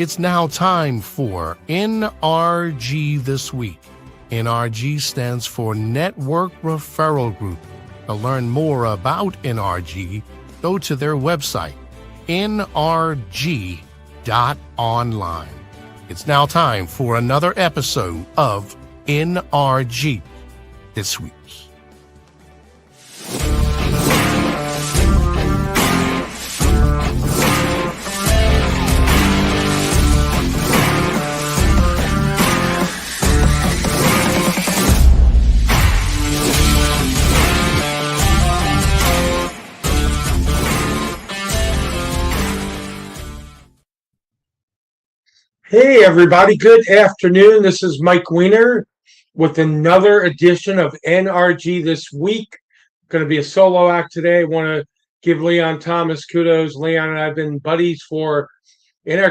It's now time for NRG This Week. NRG stands for Network Referral Group. To learn more about NRG, go to their website, nrg.online. It's now time for another episode of NRG This Week. Hey everybody, good afternoon. This is Mike Weiner with another edition of NRG This Week. Going to be a solo act today. I want to give Leon Thomas kudos. Leon and I have been buddies in our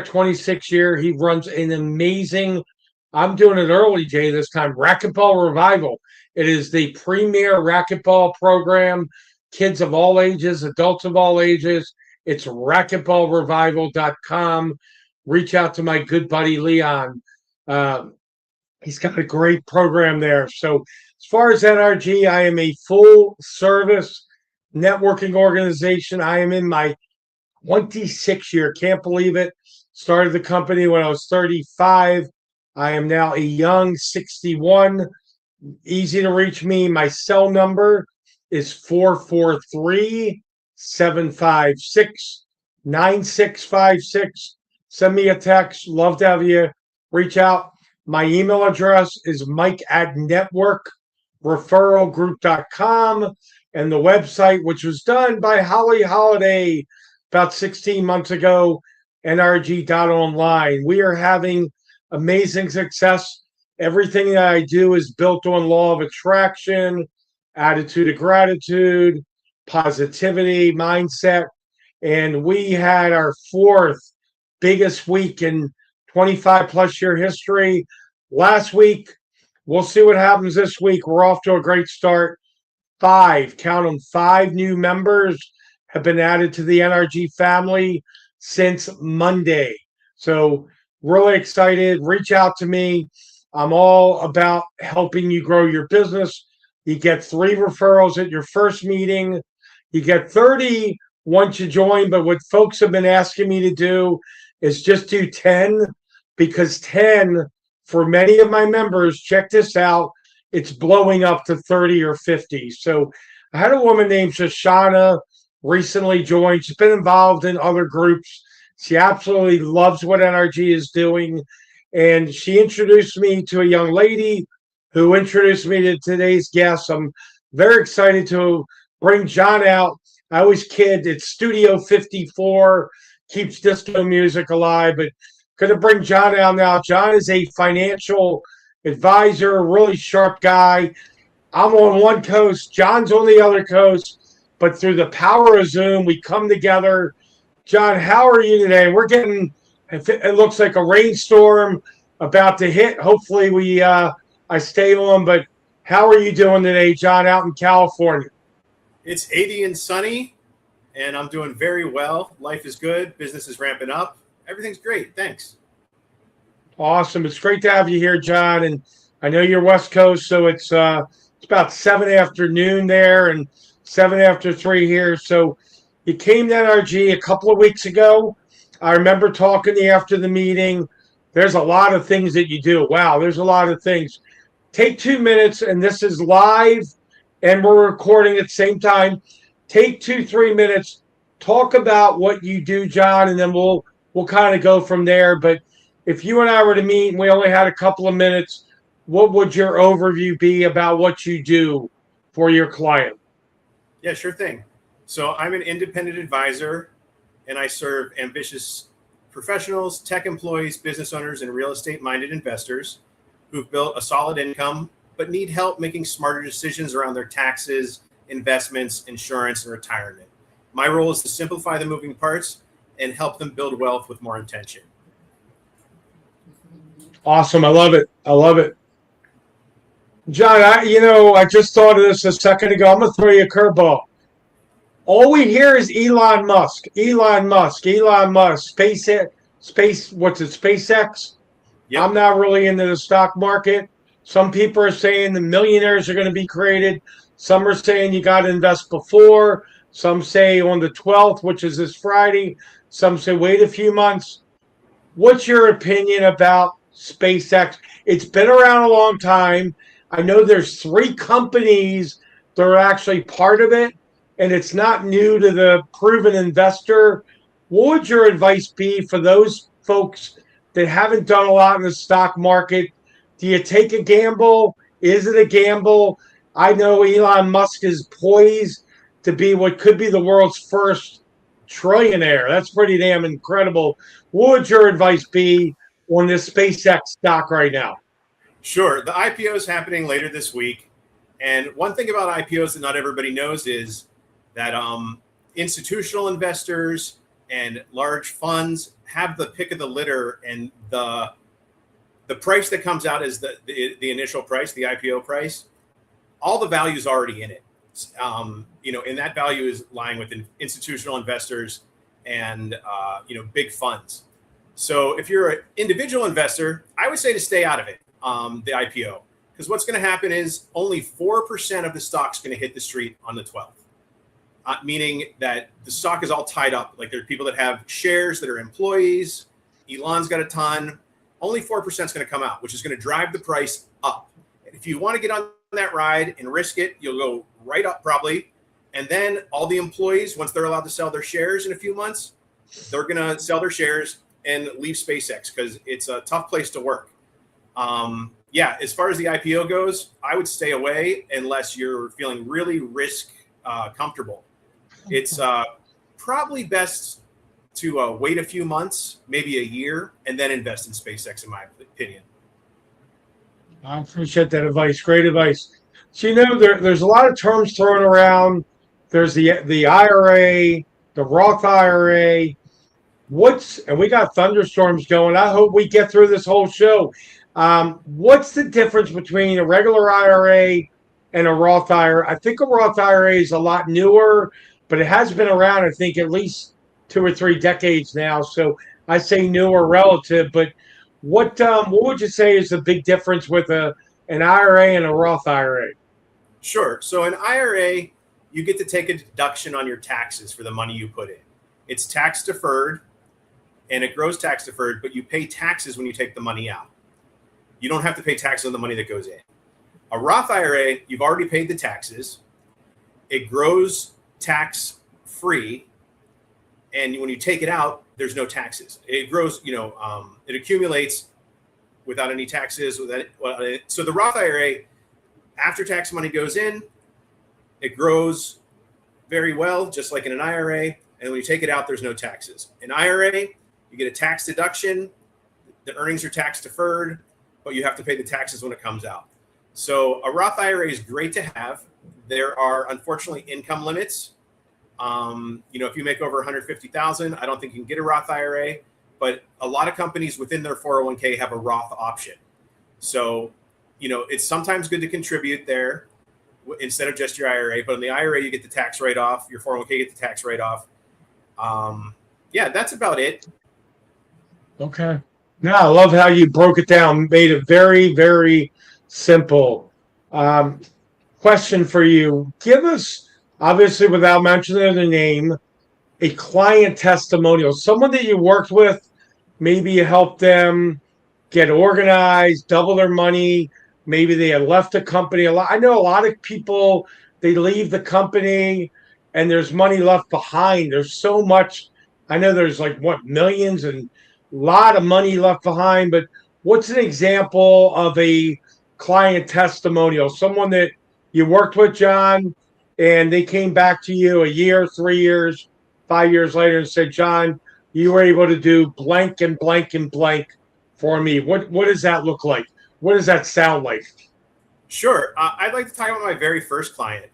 26th year. He runs an amazing, I'm doing it early, Jay, this time, Racquetball Revival. It is the premier racquetball program, kids of all ages, adults of all ages. It's racquetballrevival.com. Reach out to my good buddy Leon. He's got a great program there. So as far as NRG, I am a full service networking organization. I am in my 26th year. Can't believe it. Started the company when I was 35. I am now a young 61. Easy to reach me. My cell number is 443-756-9656. Send me a text. Love to have you reach out. My email address is mike@networkreferralgroup.com. And the website, which was done by Holly Holiday about 16 months ago, nrg.online. We are having amazing success. Everything that I do is built on law of attraction, attitude of gratitude, positivity, mindset. And we had our fourth biggest week in 25 plus year history. Last week, we'll see what happens this week. We're off to a great start. Count them, 5 new members have been added to the NRG family since Monday. So really excited. Reach out to me. I'm all about helping you grow your business. You get 3 referrals at your first meeting. You get 30 once you join, but what folks have been asking me to do is just do 10, because 10 for many of my members, check this out, it's blowing up to 30 or 50. So I had a woman named Shoshana recently join. She's been involved in other groups. She absolutely loves what NRG is doing. And she introduced me to a young lady who introduced me to today's guest. I'm very excited to bring John out. I always kid, it's Studio 54. Keeps disco music alive, but going to bring John out now. John is a financial advisor, really sharp guy. I'm on one coast, John's on the other coast, but through the power of Zoom, we come together. John, how are you today? We're getting, it looks like a rainstorm about to hit. Hopefully I stay on, but how are you doing today, John, out in California? It's 80 and sunny. And I'm doing very well. Life is good. Business is ramping up. Everything's great. Thanks. Awesome. It's great to have you here, John. And I know you're West Coast, so it's about 7 afternoon there and 7 after 3 here. So you came to NRG a couple of weeks ago. I remember talking to you after the meeting. There's a lot of things that you do. Wow, there's a lot of things. Take 2 minutes, and this is live, and we're recording at the same time. Take 2-3 minutes, talk about what you do, John, and then we'll kind of go from there. But if you and I were to meet and we only had a couple of minutes, what would your overview be about what you do for your client? Yeah, sure thing. So I'm an independent advisor, and I serve ambitious professionals, tech employees, business owners, and real estate-minded investors who've built a solid income but need help making smarter decisions around their taxes, investments, insurance, and retirement. My role is to simplify the moving parts and help them build wealth with more intention. Awesome. I love it. I love it. John, I just thought of this a second ago. I'm going to throw you a curveball. All we hear is Elon Musk, SpaceX, SpaceX. Yep. I'm not really into the stock market. Some people are saying the millionaires are going to be created. Some are saying you got to invest before. Some say on the 12th, which is this Friday. Some say wait a few months. What's your opinion about SpaceX? It's been around a long time. I know there's 3 companies that are actually part of it, and it's not new to the proven investor. What would your advice be for those folks that haven't done a lot in the stock market? Do you take a gamble? Is it a gamble? I know Elon Musk is poised to be what could be the world's first trillionaire. That's pretty damn incredible. What would your advice be on this SpaceX stock right now? Sure. The IPO is happening later this week. And one thing about IPOs that not everybody knows is that institutional investors and large funds have the pick of the litter, and the price that comes out is the initial price, the IPO price. All the value is already in it. And that value is lying with institutional investors and big funds. So if you're an individual investor, I would say to stay out of it, the IPO, because what's going to happen is only 4% of the stock's going to hit the street on the 12th, meaning that the stock is all tied up. Like there are people that have shares that are employees. Elon's got a ton. Only 4% is going to come out, which is going to drive the price up. And if you want to get on that ride and risk it, you'll go right up probably. And then all the employees, once they're allowed to sell their shares in a few months, they're going to sell their shares and leave SpaceX because it's a tough place to work. As far as the IPO goes, I would stay away unless you're feeling really risk comfortable. It's probably best to wait a few months, maybe a year, and then invest in SpaceX, in my opinion. I appreciate that advice. Great advice. So, there's a lot of terms thrown around. There's the IRA, the Roth IRA. And we got thunderstorms going. I hope we get through this whole show. What's the difference between a regular IRA and a Roth IRA? I think a Roth IRA is a lot newer, but it has been around, I think, at least 2 or 3 decades now. So I say newer relative, but what would you say is the big difference with an IRA and a Roth IRA? Sure. So an IRA, you get to take a deduction on your taxes for the money you put in. It's tax deferred and it grows tax deferred, but you pay taxes when you take the money out. You don't have to pay taxes on the money that goes in. A Roth IRA, you've already paid the taxes. It grows tax free. And when you take it out, there's no taxes. It grows, it accumulates without any taxes. So the Roth IRA, after tax money goes in, it grows very well, just like in an IRA. And when you take it out, there's no taxes. An IRA, you get a tax deduction. The earnings are tax deferred, but you have to pay the taxes when it comes out. So a Roth IRA is great to have. There are unfortunately income limits. If you make over 150,000, I don't think you can get a Roth IRA, but a lot of companies within their 401k have a Roth option. So, it's sometimes good to contribute there instead of just your IRA, but in the IRA, you get the tax write-off, your 401k get the tax write-off. That's about it. Okay. No, I love how you broke it down, made it very, very simple. Question for you. Give us, obviously, without mentioning the name, a client testimonial, someone that you worked with, maybe you helped them get organized, double their money. Maybe they had left the company. I know a lot of people, they leave the company and there's money left behind. There's so much. I know there's millions and a lot of money left behind. But what's an example of a client testimonial? Someone that you worked with, John, and they came back to you a year, 3 years, 5 years later and said, John, you were able to do blank and blank and blank for me. What does that look like? What does that sound like? Sure. I'd like to talk about my very first client.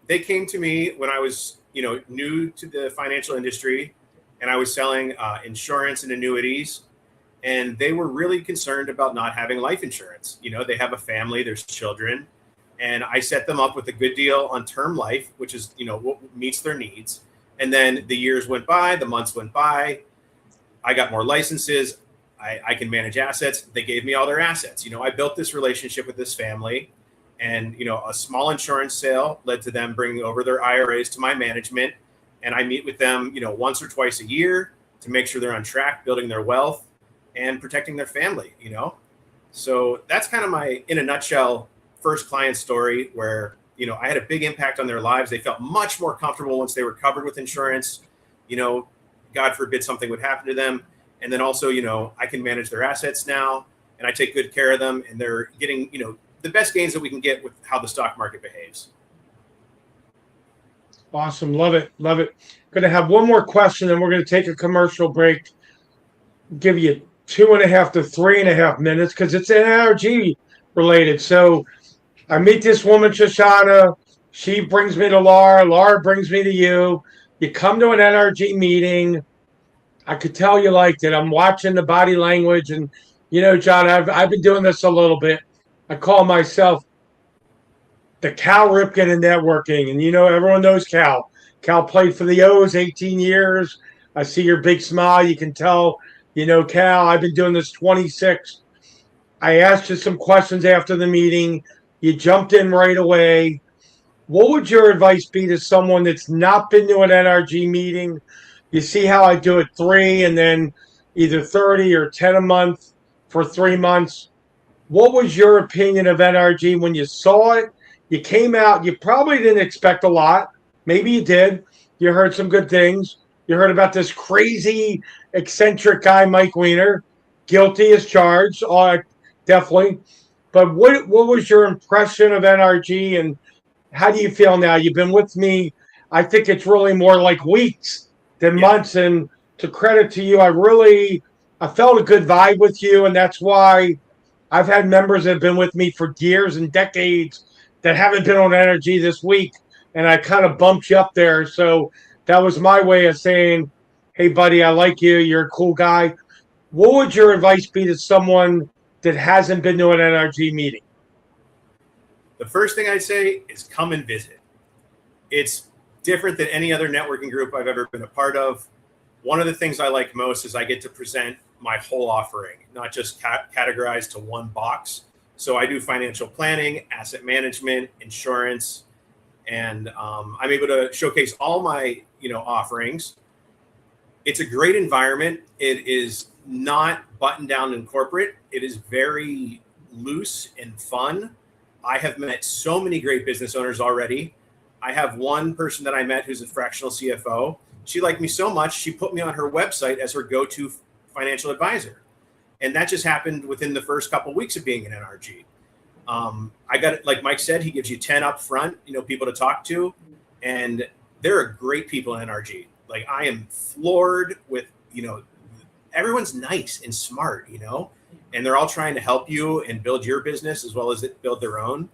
They came to me when I was, new to the financial industry, and I was selling insurance and annuities. And they were really concerned about not having life insurance. They have a family, there's children. And I set them up with a good deal on term life, which is, what meets their needs. And then the years went by, the months went by. I got more licenses. I can manage assets. They gave me all their assets. I built this relationship with this family, and a small insurance sale led to them bringing over their IRAs to my management. And I meet with them, once or twice a year to make sure they're on track, building their wealth and protecting their family, So that's kind of my, in a nutshell, first client story where, I had a big impact on their lives. They felt much more comfortable once they were covered with insurance. God forbid something would happen to them. And then also, I can manage their assets now, and I take good care of them, and they're getting, the best gains that we can get with how the stock market behaves. Awesome. Love it. Love it. Going to have one more question, and we're going to take a commercial break. Give you 2.5 to 3.5 minutes because it's NRG related. So I meet this woman, Shoshana. She brings me to Laura. Laura brings me to you. You come to an NRG meeting. I could tell you liked it. I'm watching the body language. And, John, I've been doing this a little bit. I call myself the Cal Ripken in networking. And, everyone knows Cal. Cal played for the O's 18 years. I see your big smile. You can tell, Cal, I've been doing this 26. I asked you some questions after the meeting. You jumped in right away. What would your advice be to someone that's not been to an NRG meeting? You see how I do it 3 and then either 30 or 10 a month for 3 months. What was your opinion of NRG when you saw it? You came out, you probably didn't expect a lot. Maybe you did. You heard some good things. You heard about this crazy, eccentric guy, Mike Weiner, guilty as charged, definitely. But what was your impression of NRG, and how do you feel now? You've been with me. I think it's really more like weeks than months. And to credit to you, I felt a good vibe with you. And that's why I've had members that have been with me for years and decades that haven't been on NRG this week. And I kind of bumped you up there. So that was my way of saying, hey, buddy, I like you. You're a cool guy. What would your advice be to someone that hasn't been to an NRG meeting? The first thing I'd say is come and visit. It's different than any other networking group I've ever been a part of. One of the things I like most is I get to present my whole offering, not just categorized to one box. So I do financial planning, asset management, insurance, and I'm able to showcase all my offerings. It's a great environment. It is not buttoned down and corporate. It is very loose and fun. I have met so many great business owners already. I have one person that I met who's a fractional CFO. She liked me so much, she put me on her website as her go-to financial advisor. And that just happened within the first couple of weeks of being in NRG. I got it, like Mike said, he gives you 10 up front, people to talk to. And there are great people in NRG. Like, I am floored with, everyone's nice and smart, and they're all trying to help you and build your business as well as build their own.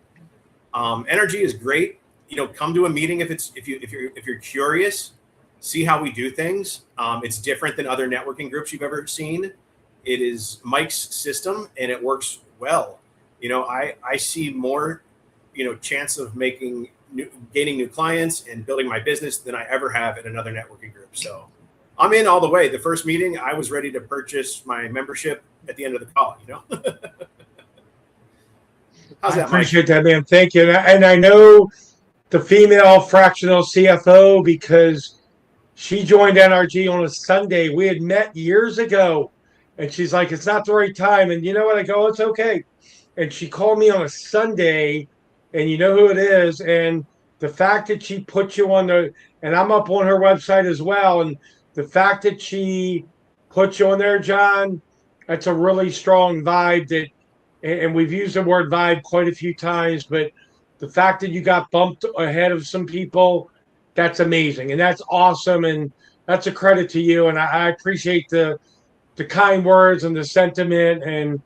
NRG is great. Come to a meeting if you're curious, see how we do things. It's different than other networking groups you've ever seen. It is Mike's system, and it works well. I see more, chance of gaining new clients and building my business than I ever have at another networking group. So I'm in all the way. The first meeting, I was ready to purchase my membership at the end of the call, How's that, I appreciate that, man. Thank you. And I know the female fractional CFO because she joined NRG on a Sunday. We had met years ago, and she's like, it's not the right time. And you know what? I go, it's okay. And she called me on a Sunday, and you know who it is. And the fact that she put you on and I'm up on her website as well. And the fact that she put you on there, John, that's a really strong vibe and we've used the word vibe quite a few times, but the fact that you got bumped ahead of some people, that's amazing. And that's awesome. And that's a credit to you. And I appreciate the kind words and the sentiment. And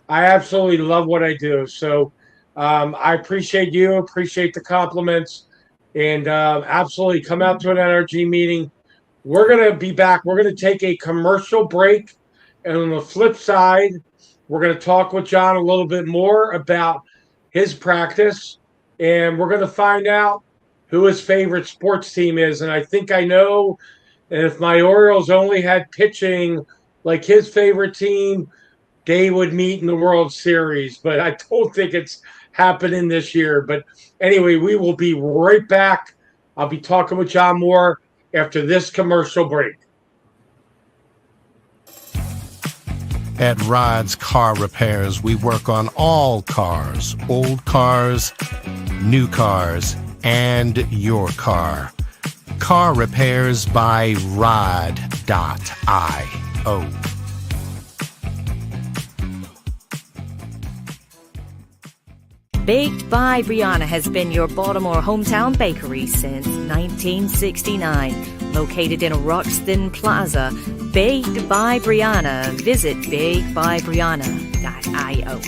I absolutely love what I do. So I appreciate you, appreciate the compliments, and absolutely come out to an NRG meeting. We're going to be back. We're going to take a commercial break. And on the flip side, we're going to talk with John a little bit more about his practice. And we're going to find out who his favorite sports team is. And I think I know. And if my Orioles only had pitching like his favorite team, they would meet in the World Series, but I don't think it's happening this year. But anyway, we will be right back. I'll be talking with John Moore after this commercial break. At Rod's Car Repairs, we work on all cars, old cars, new cars, and your car. Car Repairs by Rod.io. Baked by Brianna has been your Baltimore hometown bakery since 1969. Located in Roxton Plaza, Baked by Brianna. Visit bakedbybrianna.io.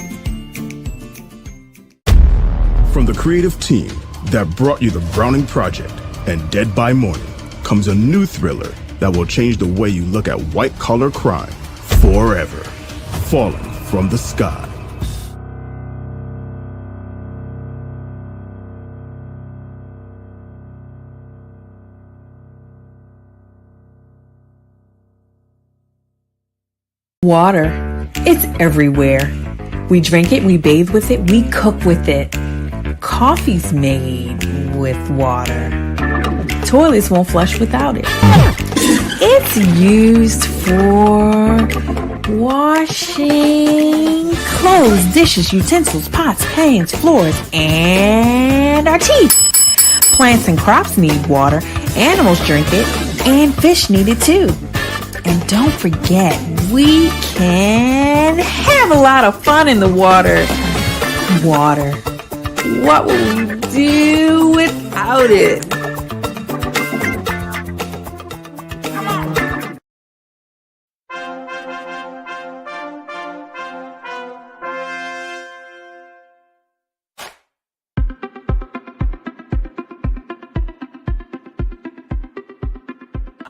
From the creative team that brought you The Browning Project and Dead by Morning comes a new thriller that will change the way you look at white-collar crime forever. Falling from the Sky. Water. It's everywhere. We drink it, we bathe with it, we cook with it. Coffee's made with water. Toilets won't flush without it. It's used for washing clothes, dishes, utensils, pots, pans, floors, and our teeth. Plants and crops need water, animals drink it, and fish need it too. And don't forget, we can have a lot of fun in the water. Water. What will we do without it?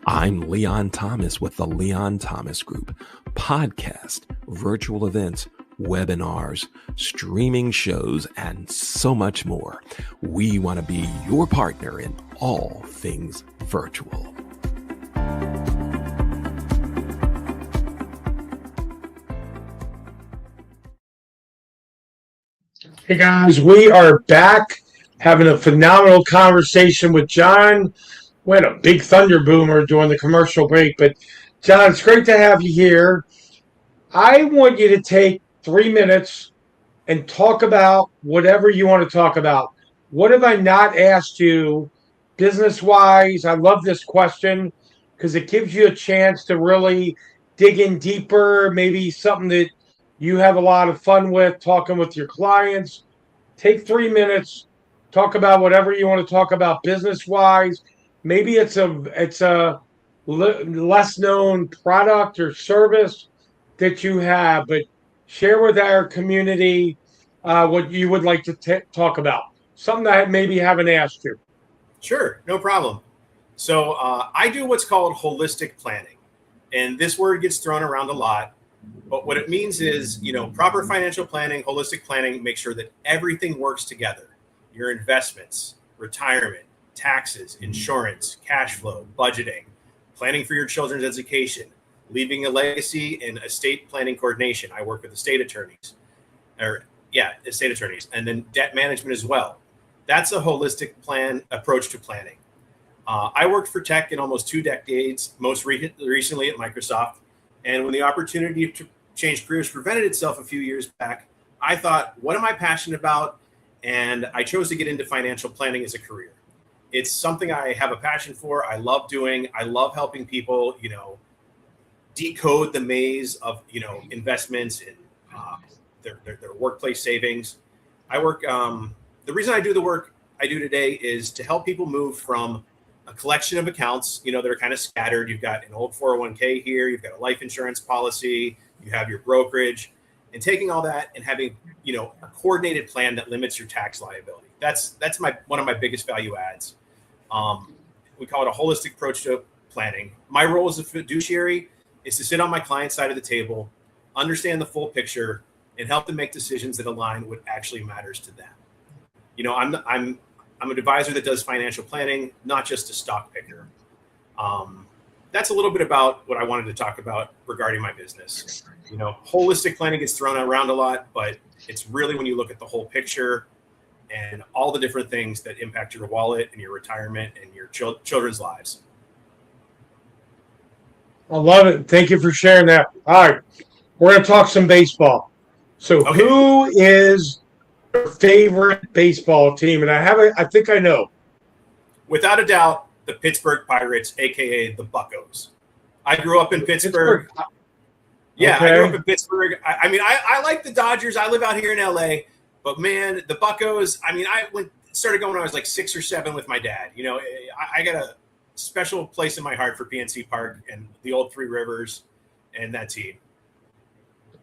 I'm Leon Thomas with the Leon Thomas Group. Podcast, virtual events, webinars, streaming shows, and so much more. We want to be your partner in all things virtual. Hey guys, we are back having a phenomenal conversation with John. We had a big thunder boomer during the commercial break, but John, it's great to have you here. I want you to take 3 minutes and talk about whatever you want to talk about. What have I not asked you business-wise? I love this question because it gives you a chance to really dig in deeper, maybe something that you have a lot of fun with, talking with your clients. Take 3 minutes, talk about whatever you want to talk about business-wise. Maybe it's a less known product or service that you have, but share with our community what you would like to talk about. Something that I maybe haven't asked you. Sure, no problem. So I do what's called holistic planning, and this word gets thrown around a lot. But what it means is, proper financial planning, holistic planning, make sure that everything works together. Your investments, retirement, taxes, insurance, cash flow, budgeting, planning for your children's education, leaving a legacy, and estate planning coordination. I work with estate attorneys, and then debt management as well. That's a holistic approach to planning. I worked for tech in almost 2 decades, most recently at Microsoft. And when the opportunity to change careers presented itself a few years back, I thought, what am I passionate about? And I chose to get into financial planning as a career. It's something I have a passion for. I love doing. I love helping people, decode the maze of, investments and their workplace savings. The reason I do the work I do today is to help people move from a collection of accounts, that are kind of scattered. You've got an old 401k here, you've got a life insurance policy, you have your brokerage, and taking all that and having, a coordinated plan that limits your tax liability. That's one of my biggest value adds. We call it a holistic approach to planning. My role as a fiduciary is to sit on my client's side of the table, understand the full picture, and help them make decisions that align what actually matters to them. I'm an advisor that does financial planning, not just a stock picker. that's a little bit about what I wanted to talk about regarding my business. You know, holistic planning gets thrown around a lot, but it's really when you look at the whole picture and all the different things that impact your wallet and your retirement and your children's lives. I love it. Thank you for sharing that. All right, we're going to talk some baseball. So, Okay. Who is your favorite baseball team? And I think I know. Without a doubt, the Pittsburgh Pirates, aka the Buccos. I grew up in Pittsburgh. Yeah, Okay. I grew up in Pittsburgh. I like the Dodgers. I live out here in LA, but man, the Buccos. I mean, started going when I was like 6 or 7 with my dad. You know, I got a special place in my heart for PNC Park and the old Three Rivers and that team.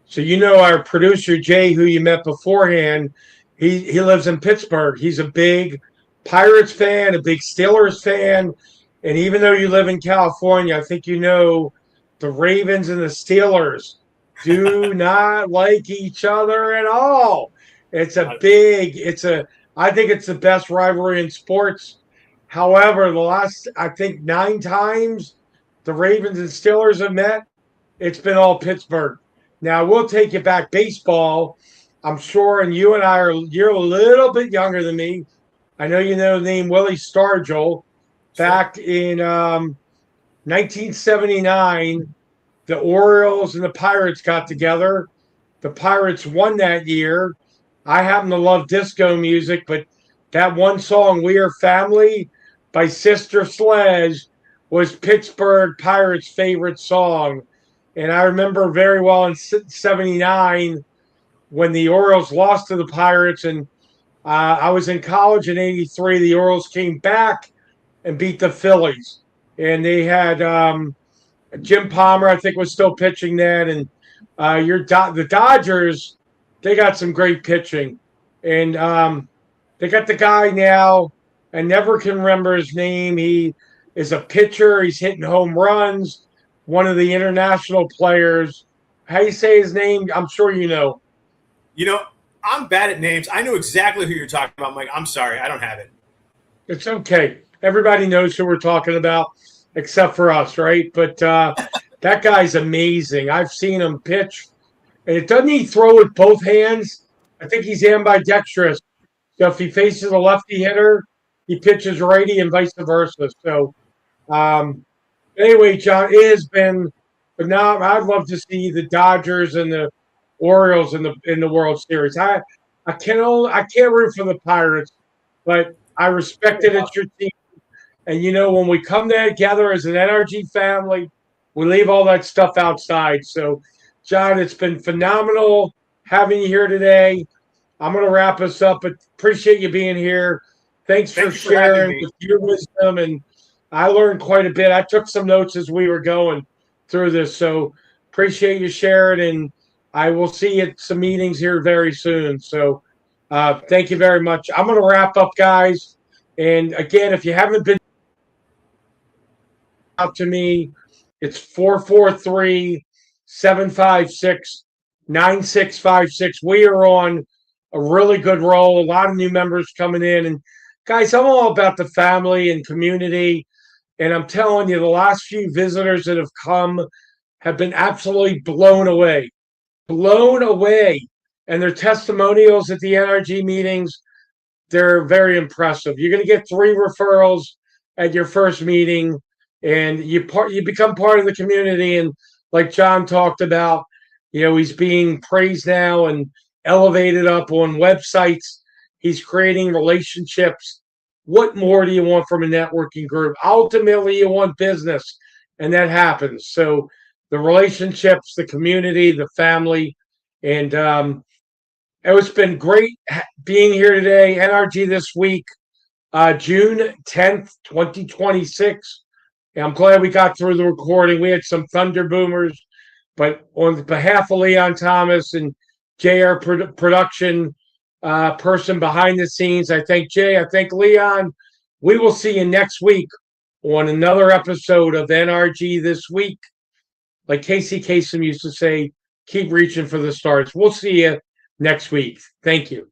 So you know our producer Jay, who you met beforehand, he lives in Pittsburgh. He's a big Pirates fan, a big Steelers fan, and even though you live in California, I think you know the Ravens and the Steelers do not like each other at all. I think it's the best rivalry in sports. However, the last, I think, 9 times the Ravens and Steelers have met, it's been all Pittsburgh. Now, we'll take you back baseball, I'm sure, and you're a little bit younger than me. I know you know the name Willie Stargell. Back in 1979, the Orioles and the Pirates got together. The Pirates won that year. I happen to love disco music, but that one song, We Are Family by Sister Sledge, was Pittsburgh Pirates' favorite song. And I remember very well in 79 when the Orioles lost to the Pirates, and I was in college in 83. The Orioles came back and beat the Phillies. And they had Jim Palmer, I think, was still pitching then. And the Dodgers, they got some great pitching. And they got the guy now, I never can remember his name. He is a pitcher. He's hitting home runs. One of the international players. How you say his name? I'm sure you know. You know, I'm bad at names. I know exactly who you're talking about, Mike. I'm sorry. I don't have it. It's okay. Everybody knows who we're talking about except for us, right? But that guy's amazing. I've seen him pitch. And doesn't he throw with both hands? I think he's ambidextrous. So if he faces a lefty hitter, he pitches righty and vice versa. So anyway, John, it has been phenomenal. I'd love to see the Dodgers and the Orioles in the World Series. I can't root for the Pirates, but I respect it. It's your team, and you know when we come together as an NRG family, we leave all that stuff outside. So, John, it's been phenomenal having you here today. I'm going to wrap us up, but appreciate you being here. Thanks for sharing with your wisdom, and I learned quite a bit. I took some notes as we were going through this, so appreciate you sharing, and I will see you at some meetings here very soon. So thank you very much. I'm going to wrap up, guys. And again, if you haven't been out to me, it's 443-756-9656. We are on a really good roll. A lot of new members coming in. And guys, I'm all about the family and community. And I'm telling you, the last few visitors that have come have been absolutely blown away. And their testimonials at the NRG meetings, they're very impressive. You're going to get 3 referrals at your first meeting, and you become part of the community. And like John talked about, you know, he's being praised now and elevated up on websites. He's creating relationships. What more do you want from a networking group? Ultimately, you want business, and that happens. So the relationships, the community, the family, and it's been great being here today. NRG This Week, June 10th, 2026. And I'm glad we got through the recording. We had some thunder boomers, but on behalf of Leon Thomas and JR production person behind the scenes, I thank Jay, I thank Leon. We will see you next week on another episode of NRG This Week. Like Casey Kasem used to say, keep reaching for the stars. We'll see you next week. Thank you.